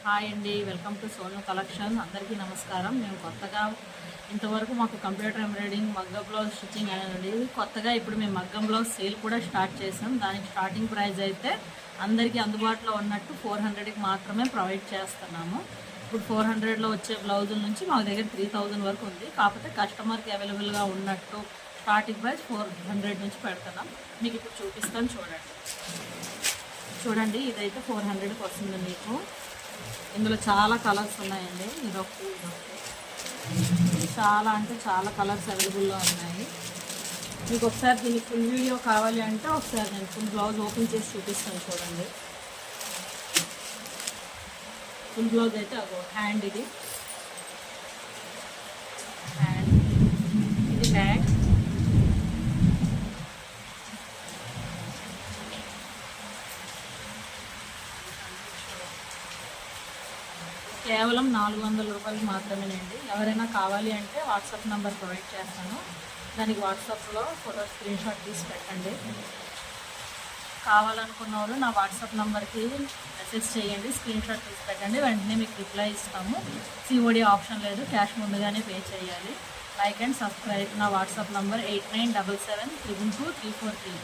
Hi అండి, welcome to Sonu collection. అందరికీ నమస్కారం. మేము కొత్తగా ఇంతవరకు మాకు కంప్యూటర్ ఎంబ్రాయిడింగ్, మగ్గం బ్లౌజ్ స్టిచ్చింగ్ అనేది కొత్తగా ఇప్పుడు మేము మగ్గం బ్లౌజ్ సేల్ కూడా స్టార్ట్ చేసాం. దానికి స్టార్టింగ్ ప్రైస్ అయితే అందరికీ అందుబాటులో ఉన్నట్టు 400కి మాత్రమే ప్రొవైడ్ చేస్తున్నాము. ఇప్పుడు 400లో వచ్చే బ్లౌజుల నుంచి మా దగ్గర 3000 వరకు ఉంది. కాకపోతే కస్టమర్కి అవైలబుల్గా ఉన్నట్టు స్టార్టింగ్ ప్రైస్ 400 నుంచి పెడుతున్నాం. మీకు ఇప్పుడు చూపిస్తాను, చూడండి. ఇదైతే 400కి వస్తుంది మీకు. ఇందులో చాలా కలర్స్ ఉన్నాయండి. ఇదొకటి చాలా అంటే చాలా కలర్స్ అవైలబుల్లో ఉన్నాయి. మీకు ఒకసారి దీనికి ఫుల్ వీడియో కావాలి అంటే ఒకసారి నేను ఫుల్ బ్లౌజ్ ఓపెన్ చేసి చూపిస్తాను. చూడండి, ఫుల్ బ్లౌజ్ అయితే అగో హ్యాండ్, ఇది హ్యాండ్, ఇది బ్యాక్, కేవలం 400 రూపాయలు మాత్రమేనండి. ఎవరైనా కావాలి అంటే వాట్సాప్ నెంబర్ ప్రొవైడ్ చేస్తాను. దానికి వాట్సాప్లో ఫోటో స్క్రీన్ షాట్ తీసి పెట్టండి. కావాలనుకున్నవారు నా వాట్సాప్ నెంబర్కి మెసేజ్ చేయండి, స్క్రీన్ షాట్ తీసి పెట్టండి. వెంటనే మీకు రిప్లై ఇస్తాము. సిఓడి ఆప్షన్ లేదు, క్యాష్ ముందుగానే పే చేయాలి. Like and subscribe. నా వాట్సాప్ నెంబర్ 8977722343.